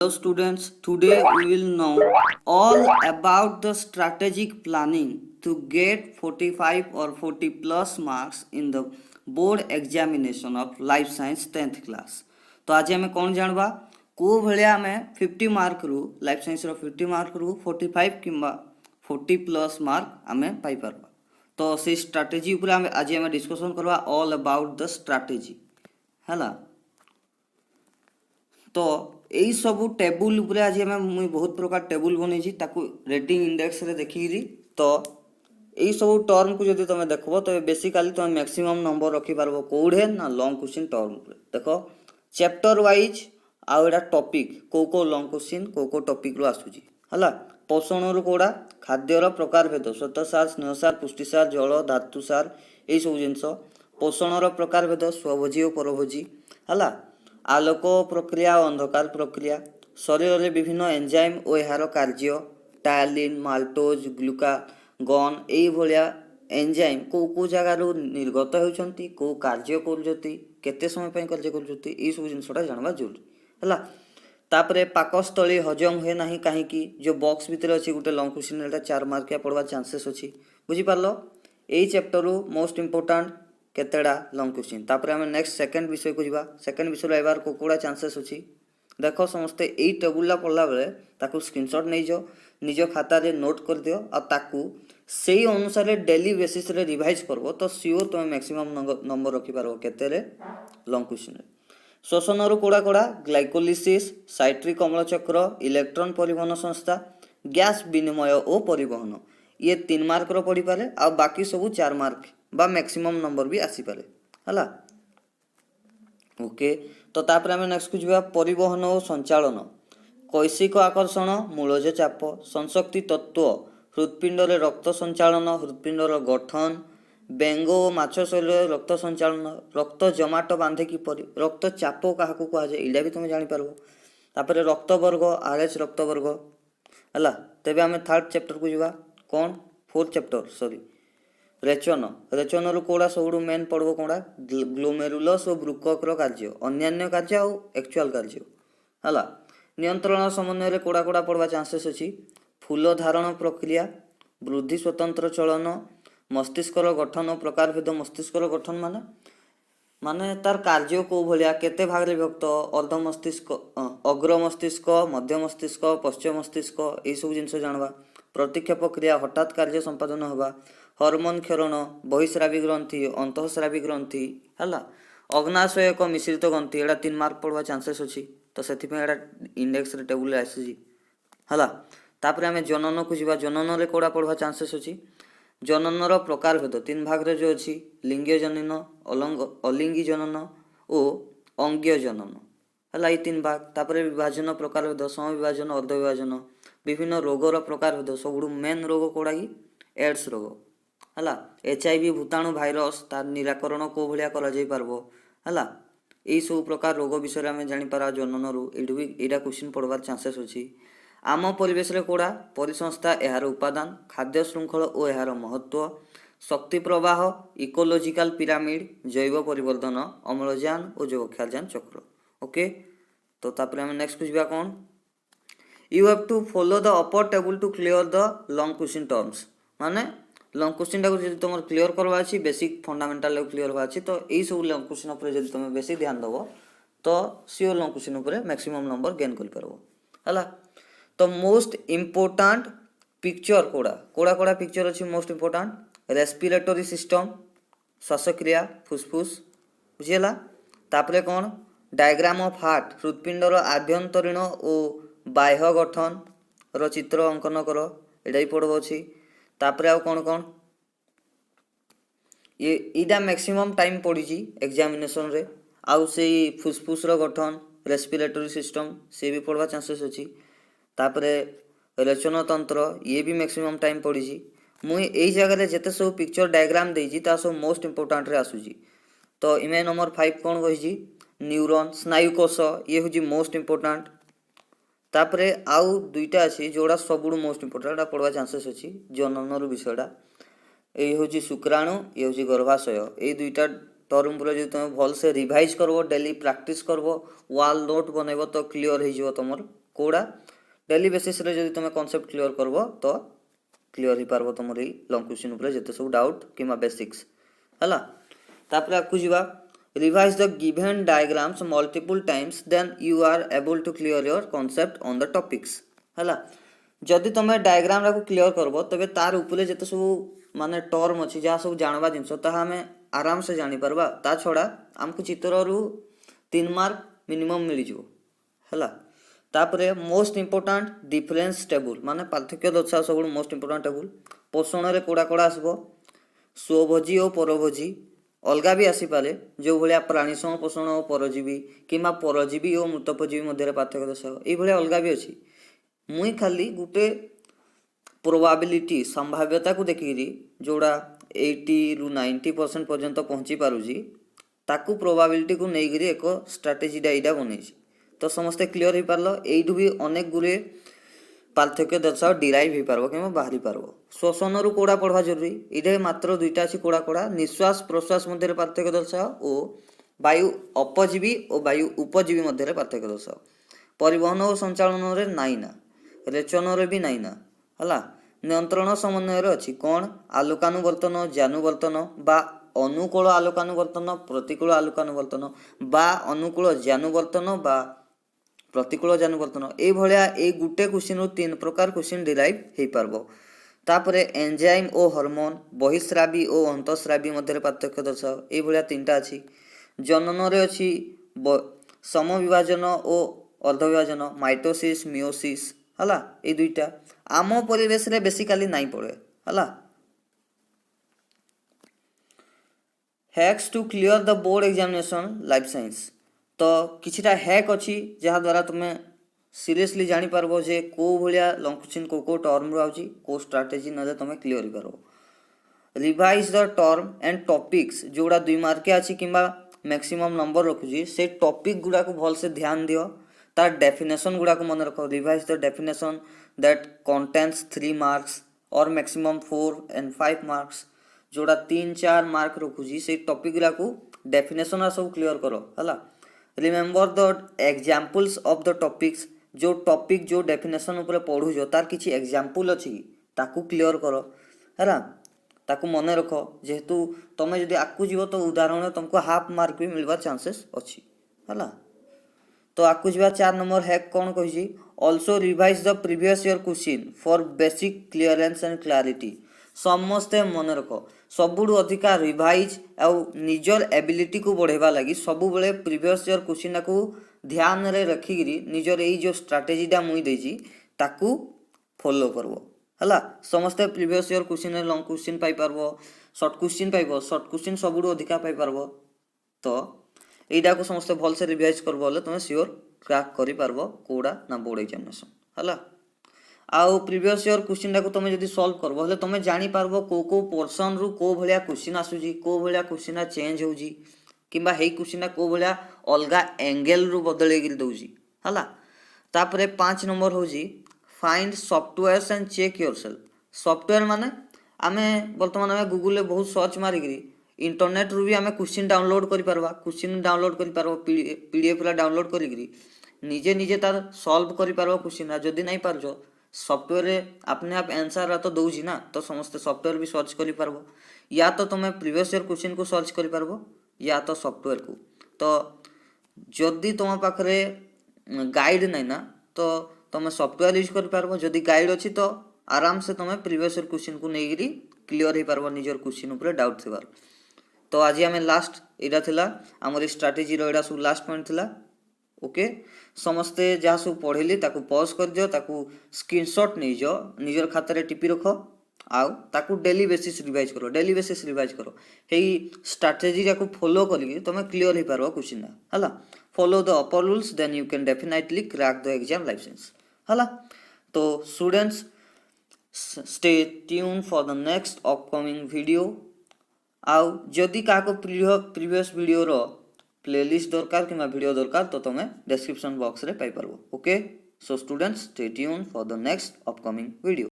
Hello students, today we will know all about the strategic planning to get 45 or 40 plus marks in the board examination of life science 10th class. तो आज आम कौन जानवा को भाया आम 50 mark रु life science 50 mark रु 45 कि 40 प्लस मार्क आम पाइपर। तो से स्ट्राटेजी आज आम डिस्कसन करवा ऑल अबाउट द स्ट्राटेजी है। तो यही सब टेबुल उपरे आज मुझे बहुत प्रकार टेबुल बनई रेटिंग इंडेक्स रे देखिरी। तो यही सब टर्म को जब तुम देख तो बेसिकाली तुम मैक्सिमम नंबर रखिपार कौड़े ना लंग क्वेश्चन टर्म देख चैप्टर वाइज आउटा टॉपिक को लंग क्वेश्चन को टॉपिक रो आसुची हला। पोषण रु कौड़ा खाद्यर प्रकार भेद श्वेतसार स्नेहसार पुष्टिसार जल धातुसार यही सब जिनस। पोषण प्रकार भेद स्वभोजी और परभोजी हला। आलोक प्रक्रिया और अंधकार प्रक्रिया शरीर में विभिन्न एंजाइम और यार कार्य टायलिन माल्टोज ग्लूकागन यही एंजाइम को जगार निर्गत होती को कार्य करते समय कार्य कर सब जिनसा जानवा जरूरी है। तापरे पाकस्थली हजम हुए ना कहीं जो बॉक्स भितर अच्छी गोटे लंग क्वेश्चन 4 मार्किया पड़वा चांसेस अच्छी बुझीपार। यही चैप्टर मोस्ट इंपोर्टाट केतेडा लंग क्वेश्चन। तापर आम नेक्स्ट सेकंड विषय को जीवा। सेकंड विषय आइबार कोड़ा चांसेस अच्छी देख समस्ते यही टेबुला पढ़ला बेले ताकू स्क्रीनशॉट नहीं जाओ निज खाता रे नोट कर दियो और ताकू सेही अनुसार डेली बेसिस रे रिवाइज करबो तो सियोर तुम मैक्सिमम नंबर रखि पारबो केते रे लंग क्वेश्चन। श्वसन रु कोड़ा ग्लाइकोलिसिस साइट्रिक अम्ल चक्र इलेक्ट्रॉन परिवहन संस्था गैस विनिमय और परिवहन ये 3 मार्क रो पड़ी पारे आ बाकी सब 4 मार्क बा मैक्सिमम नंबर भी आसी पारे हला। ओके तो तापर आम नेक्स्ट को जीवा परिवहन और संचालन कैशिक आकर्षण मूलज चाप संशक्ति तत्व हृदपिंड रे रक्त संचालन हृदपिंडर गठन बेंग और माछ शरीर रक्त संचालन रक्त जमाट बांधे किपरि रक्त चाप क्या कहुए यहाँ भी तुम जापर। तापर रक्त वर्ग RH रक्त वर्ग है। तेज आम थर्ड चैप्टर को जीवा कौन 4th चैप्टर सॉरी रेचन रेचन रु कौड़ा सब मेन पड़ो कौड़ा ग्लोमेरुलस और ब्रुकक कार्य अन्य कार्य आ एक्चुअल कार्य है। नियंत्रण समन्वय कौड़ा कौड़ा पड़वा चांसेस अच्छी फूल धारण प्रक्रिया वृद्धि स्वतंत्र चलन मस्तिष्कर गठन प्रकार भेद मस्तिष्कर गठन माने माने तार कार्य को भाया केते भाग रे विभक्त अर्ध मस्तिष्क अग्र मस्तिष्क मध्य मस्तिष्क पश्चिम मस्तिष्क यही सब जिनस जानवा। प्रतिक्षेप क्रिया हठात कार्य संपादन होगा हॉर्मोन क्षरण बहिस्रावी ग्रंथि अंतःस्रावी ग्रंथि है। अग्नाशय एक मिश्रित ग्रंथि एटा 3 मार्क पड़वा चांसेस अच्छी तो से इंडेक्स रे टेबुल आसी है। तापर आम जनन को जीवा जनन रे कौड़ा पड़वा चांसेस अच्छी जननर प्रकार भेद 3 भाग रे जो अच्छी लिंगीय जनन अलिंगी जनन और अंगीय जनन है ये 3 भाग। तापर विभाजन प्रकार भेद समविभाजन अर्ध विभाजन विभिन्न रोगर प्रकार भेद सब मेन रोग कौड़ा कि एड्स रोग है। HIV भूताणु भाइरस तार निराकरण को भाया है। यही सब प्रकार रोग विषय आम जापर जनन रु यहाँ क्वेश्चन पड़वार चांसेस अच्छी। आम परिवेश रे कौड़ा परिसंस्था यार उपादान खाद्य श्रृंखल और यार महत्व शक्ति प्रवाह इकोलोजिकल पिरामिड जैव परिवर्धन अम्लजान और जैवक्षारजान चक्र। ओके तो तापर आम नेक्स्ट बुझा कौन you have to follow the upper table to clear the long question terms माने लंग क्वेश्चन टाक जब तुम क्लियर करवा अच्छी बेसिक फंडामेंटाल क्लियर हुआ अच्छी तो यही सब लंग क्वेश्चन उपर जब तुम बेसी ध्यान दब तो सियोर लंग क्वेश्चन उपर मैक्सिमम नंबर गेन कर पार। तो मोस्ट इम्पोर्टाट पिक्चर कौड़ा कौड़ा कौड़ा पिक्चर अच्छी मोस्ट इम्पोर्टाट रेस्पिरेटरी सिस्टम श्वासक्रिया फुसफुस बुझीगला। तापर कौन डायग्राम ऑफ हार्ट हृदपिंडर आभ्यंतरीण और बाह्य गठन रो चित्र अंकन कर एटा भी पड़ो अच्छी। तापर आउ कौन कौन ये इटा मैक्सिमम टाइम पड़ी एग्जामिनेशन रे आउ से फुसफुस रो गठन रेस्पिरेटरी सिस्टम से भी पढ़वा चांसेस अच्छी। तापरे रेचन तंत्र ये भी मैक्सिमम टाइम पड़ी मुई यही जगह जिते सब पिक्चर डायग्राम देजी ता सब मोस्ट इंपोर्टाट रे आसूजी। तो इमे नंबर 5 कौन कही न्यूरॉन स्नायुकोश ये हूँ मोस्ट इंपोर्टाट। तापरे आउ दुईटा अच्छी जोड़ा सब मोस्ट इंपोर्टाट पढ़वा चांसेस अच्छी जनन रु विषयटा ये हूँ शुक्राणु ये हूँ गर्भाशय ये दुईटा टर्म पूरा जो तुम भल से रिवाइज करबो डेली प्रैक्टिस करबो वाल नोट बनैबो तो क्लियर हो तुम कोड़ा डेली बेसिस रे जदि तुम कॉन्सेप्ट क्लियर करबो तो क्लियर ही पारबो तुमरी लॉन्ग क्वेश्चन ऊपर जते सब डाउट किमा बेसिक्स हला तापर आकु जीवा revise the given diagrams multiple times then you are able to clear your concept on the topics हला जदि तुम डायग्राम रा को क्लियर करबो तबे तार ऊपर जते सब माने टर्म अछि जा सब जानबा जिंस ताहा हमें आराम से जानि परबा ता छोड़ा हमको चित्र रु 3 मार्क मिनिमम मिली जिवो हला तापरे मोस्ट इंपोर्टेंट डिफरेंस टेबल माने पार्थक्य दर्शा सब मोस्ट इंपोर्टेंट टेबल पोषण रे कोड़ा कोड़ा आसबो स्वभोजी और परभोजी अलगा भी आसी पारे जो भलिया प्राणी सम पोषण और परजीवी किमा परजीवी और मृतोपजीवी मध्य पार्थक्य दर्शा ए भलिया अलगा भी अछि मुई खाली गुटे प्रोबेबिलिटी संभाव्यता को देखिरी जोड़ा 80 रु 90% पर्यंत पहुंची पारुजी ताकू प्रोबेबिलिटी को नेगिरी एक स्ट्रेटजी डाइडा बनेछि तो समस्त क्लियर हो पारलो एइठु भी अनेक गुरे पार्थक्य दर्शाओ डिराइव हो पारबो किमा बाहरी पारबो श्वसन रु कोड़ा पढ़वा जरूरी इधे मात्र दुईटा अछि कोड़ा कोड़ा निश्वास प्रश्वास मध्य पार्थक्य दर्शाओ ओ वायु अपजीवी और वायु उपजीवी मध्य पार्थक्य दर्शाओ परिवहन और संचालन रे नाई ना रेचन रे भी नाई ना हला नियंत्रण समन्वय रे अछि कोन आलोकानुवर्तन जानुवर्तन बा अनुकूल आलोकानुवर्तन प्रतिकूल आलोकानुवर्तन बा अनुकूल जानुवर्तन बा प्रतिकूल जानुवर्तन ए भलिया ए गुटे क्वेश्चन 3 प्रकार क्वेश्चन डिराइव हेई पारबो तापरे एंजाइम ओ हार्मोन बहिस्रावी ओ अंतस्रावी मध्य पार्थक्य दर्शाओ ए भलिया तीनटा अछि जनन रे अछि समविभाजन ओ अर्धविभाजन माइटोसिस मियोसिस हला ए दुईटा आम परिवेश रे बेसिकली नाइ पड़े हला hacks to clear the board examination life science तो किछिटा हैक अछि जहा द्वारा तुमे सीरियसली जानि पारबो जे को भलिया लॉन्ग क्वेश्चन को टर्म रो आउची को स्ट्रेटजी नले तुमे क्लियर ही पारबो revise the term and topics जोड़ा 2 मार्क के अछि किबा मैक्सिमम नंबर रखुजी से टॉपिक गुडा को भल से ध्यान दियो तार डेफिनेशन गुडा को मन रखो revise the definition that contains 3 marks और मैक्सिमम 4 एंड 5 मार्क्स जोड़ा 3-4 मार्क रखुजी से टॉपिक गुडा को डेफिनेशन आ सब क्लियर करो हला remember the examples of the topics जो टॉपिक जो डेफिनेशन ऊपर पढु जो तार किछि एग्जांपल अछि ताकू क्लियर करो हला ताकू मन रखो जेहेतु तमे जदी आकू जीवो तो उदाहरण तुमको हाफ मार्क भी मिलवा चांसेस अछि हला तो आकू जीवा 4 नंबर हैक कोन कहिजी also revise the previous year question for basic clearance and clarity समस्ते मन रखो सबुडु अधिका रिवाइज आ निजर एबिलिटी को बढ़ेबा लागि सबु बेले प्रीवियस ईयर क्वेश्चन को ध्यान रे रखिगिरी निजर एई जो स्ट्रेटजी डा मुई देजी ताकू फॉलो करबो हला समस्त previous year question long question पाई पारबो शॉर्ट क्वेश्चन पाइबो शॉर्ट क्वेश्चन सबुडु अधिका पाई पारबो तो एइडा को समस्त भल से रिवाइज करबो हले तुमे श्योर क्रैक करि पारबो कोडा ना बोर्ड एग्जामिनेशन हला आउ प्रीवियस ईयर क्वेश्चन डा को तुमे जदी सॉल्व करबो हले तुमे जानि पारबो को पोर्शन रु को भलिया क्वेश्चन आसुजी को भलिया क्वेश्चन चेंज होउजी किबा हेई क्वेश्चन को भलिया अलगा एंगल रु बदले गिर दउजी हला तापरे 5 नंबर होजी find softwares and check yourself software माने आमे वर्तमान में गूगल ले बहुत सर्च मारी गिरी इंटरनेट रु भी आमे क्वेश्चन डाउनलोड करि पारबा क्वेश्चन डाउनलोड करि पारबो पीडीएफ ला डाउनलोड करि गिरी निजे निजे तार सॉल्व करि पारबो क्वेश्चन जदी नहीं पारजो सॉफ्टवेयर रे अपने आप आंसर तो दउजी ना तो समस्त सॉफ्टवेयर भी सर्च करि पारबो या तो तुमे प्रीवियस ईयर क्वेश्चन को सर्च करि पारबो या तो सॉफ्टवेयर को तो जदी तुम पाखरे गाइड नहीं ना तो तुम सॉफ्टवेयर यूज कर पारबो जदी गाइड अछि तो आराम से तुम प्रीवियस ईयर क्वेश्चन को नेगिरी क्लियर ही पारबो निजर क्वेश्चन ऊपर डाउट थिबार तो आज हमें लास्ट एडा थिला हमर स्ट्रेटजी रो एडा सब लास्ट पॉइंट थिला ओके समस्ते जहाँ सब पढ़ेली ताकू पॉज कर दियो ताकू स्क्रीनशॉट नहीं जो निजर खाता रे टिपी रखो आउ ताकू डेली बेसिस रिवाइज करो हेई स्ट्रेटजी जाकू फॉलो करी तुम क्लियर ही पारबो क्वेश्चन हला follow the upper rules then you can definitely crack the exam life science हला तो students stay tune for the next upcoming video आउ जदि का को प्रीवियस वीडियो रो प्लेलिस्ट दरकार कि वीडियो दरकार तो तुम डिस्क्रिप्शन बॉक्स रे पाई पारबो okay so students stay tune for the next upcoming video.